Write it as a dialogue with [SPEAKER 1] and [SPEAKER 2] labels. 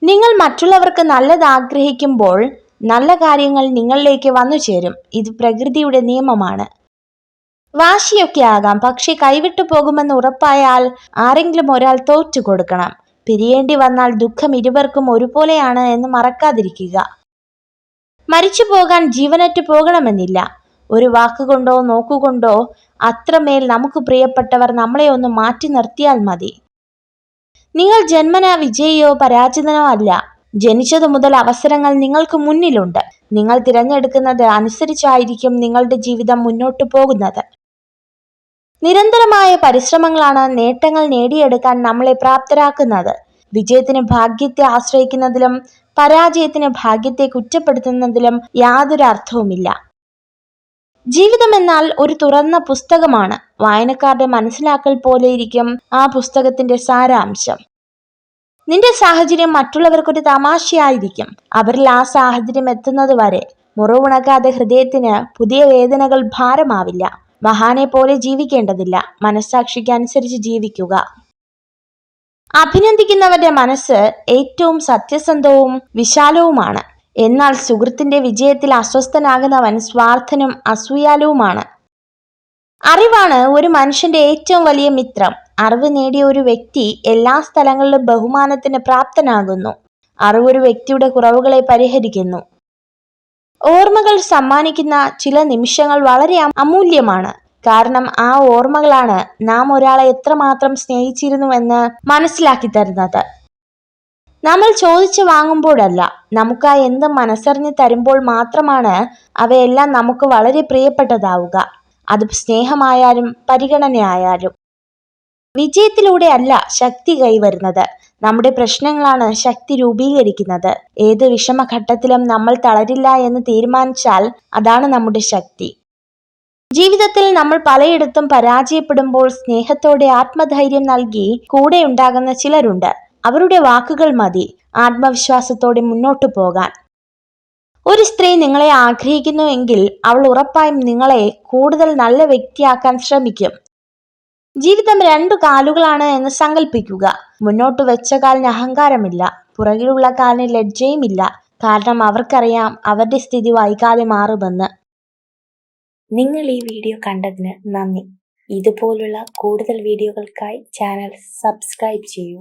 [SPEAKER 1] നിങ്ങൾ മറ്റുള്ളവർക്ക് നല്ലത് ആഗ്രഹിക്കുമ്പോൾ നല്ല കാര്യങ്ങൾ നിങ്ങളിലേക്ക് വന്നു ചേരും. ഇത് പ്രകൃതിയുടെ നിയമമാണ്. വാശിയൊക്കെ ആകാം, പക്ഷെ കൈവിട്ടു പോകുമെന്ന് ഉറപ്പായാൽ ആരെങ്കിലും ഒരാൾ തോറ്റു കൊടുക്കണം. പിരിയേണ്ടി വന്നാൽ ദുഃഖം ഇരുവർക്കും ഒരുപോലെയാണ് എന്ന് മറക്കാതിരിക്കുക. മരിച്ചു പോകാൻ ജീവനറ്റു പോകണമെന്നില്ല. ഒരു വാക്കുകൊണ്ടോ നോക്കുകൊണ്ടോ അത്രമേൽ നമുക്ക് പ്രിയപ്പെട്ടവർ നമ്മളെ ഒന്ന് മാറ്റി നിർത്തിയാൽ മതി. നിങ്ങൾ ജന്മനാ വിജയിയോ പരാജിതനോ അല്ല. ജനിച്ചതു മുതൽ അവസരങ്ങൾ നിങ്ങൾക്ക് മുന്നിലുണ്ട്. നിങ്ങൾ തിരഞ്ഞെടുക്കുന്നത് അനുസരിച്ചായിരിക്കും നിങ്ങളുടെ ജീവിതം മുന്നോട്ടു പോകുന്നത്. നിരന്തരമായ പരിശ്രമങ്ങളാണ് നേട്ടങ്ങൾ നേടിയെടുക്കാൻ നമ്മളെ പ്രാപ്തരാക്കുന്നത്. വിജയത്തിന് ഭാഗ്യത്തെ ആശ്രയിക്കുന്നതിലും പരാജയത്തിന് ഭാഗ്യത്തെ കുറ്റപ്പെടുത്തുന്നതിലും യാതൊരു അർത്ഥവുമില്ല. ജീവിതം എന്നാൽ ഒരു തുറന്ന പുസ്തകമാണ്. വായനക്കാരുടെ മനസ്സിലാക്കൽ പോലെയിരിക്കും ആ പുസ്തകത്തിന്റെ സാരാംശം. നിന്റെ സാഹചര്യം മറ്റുള്ളവർക്കൊരു തമാശയായിരിക്കും. അവരിൽ ആ സാഹചര്യം എത്തുന്നത് വരെ മുറിവുണക്കാതെ ഹൃദയത്തിന് പുതിയ വേദനകൾ ഭാരമാവില്ല. മഹാനെ പോലെ ജീവിക്കേണ്ടതില്ല, മനസ്സാക്ഷിക്ക് അനുസരിച്ച് ജീവിക്കുക. അഭിനന്ദിക്കുന്നവരുടെ മനസ്സ് ഏറ്റവും സത്യസന്ധവും വിശാലവുമാണ്. എന്നാൽ സുഹൃത്തിന്റെ വിജയത്തിൽ അസ്വസ്ഥനാകുന്നവൻ സ്വാർത്ഥനും അസൂയാലുവുമാണ്. അറിവാണ് ഒരു മനുഷ്യന്റെ ഏറ്റവും വലിയ മിത്രം. അറിവ് നേടിയ ഒരു വ്യക്തി എല്ലാ സ്ഥലങ്ങളിലും ബഹുമാനത്തിന് പ്രാപ്തനാകുന്നു. അറിവ് ഒരു വ്യക്തിയുടെ കുറവുകളെ പരിഹരിക്കുന്നു. ഓർമ്മകൾ സമ്മാനിക്കുന്ന ചില നിമിഷങ്ങൾ വളരെ അമൂല്യമാണ്. കാരണം ആ ഓർമ്മകളാണ് നാം ഒരാളെ എത്രമാത്രം സ്നേഹിച്ചിരുന്നുവെന്ന് മനസ്സിലാക്കി തരുന്നത്. നമ്മൾ ചോദിച്ചു വാങ്ങുമ്പോഴല്ല, നമുക്കായി എന്തും മനസ്സറിഞ്ഞ് തരുമ്പോൾ മാത്രമാണ് അവയെല്ലാം നമുക്ക് വളരെ പ്രിയപ്പെട്ടതാവുക. അത് സ്നേഹമായാലും പരിഗണനയായാലും. വിജയത്തിലൂടെ അല്ല ശക്തി കൈവരുന്നത്, നമ്മുടെ പ്രശ്നങ്ങളാണ് ശക്തി രൂപീകരിക്കുന്നത്. ഏത് വിഷമഘട്ടത്തിലും നമ്മൾ തളരില്ല എന്ന് തീരുമാനിച്ചാൽ അതാണ് നമ്മുടെ ശക്തി. ജീവിതത്തിൽ നമ്മൾ പലയിടത്തും പരാജയപ്പെടുമ്പോൾ സ്നേഹത്തോടെ ആത്മധൈര്യം നൽകി കൂടെ ഉണ്ടാകുന്ന ചിലരുണ്ട്. അവരുടെ വാക്കുകൾ മതി ആത്മവിശ്വാസത്തോടെ മുന്നോട്ടു പോകാൻ. ഒരു സ്ത്രീ നിങ്ങളെ ആഗ്രഹിക്കുന്നു എങ്കിൽ അവൾ ഉറപ്പായും നിങ്ങളെ കൂടുതൽ നല്ല വ്യക്തിയാക്കാൻ ശ്രമിക്കും. ജീവിതം 2 കാലുകളാണ് എന്ന് സങ്കല്പിക്കുക. മുന്നോട്ട് വെച്ച കാലിന് അഹങ്കാരമില്ല, പുറകിലുള്ള കാലിന് ലജ്ജയുമില്ല. കാരണം അവർക്കറിയാം അവരുടെ സ്ഥിതി വൈകാതെ മാറുമെന്ന്.
[SPEAKER 2] നിങ്ങൾ ഈ വീഡിയോ കണ്ടതിന് നന്ദി. ഇതുപോലുള്ള കൂടുതൽ വീഡിയോകൾക്കായി ചാനൽ സബ്സ്ക്രൈബ് ചെയ്യൂ.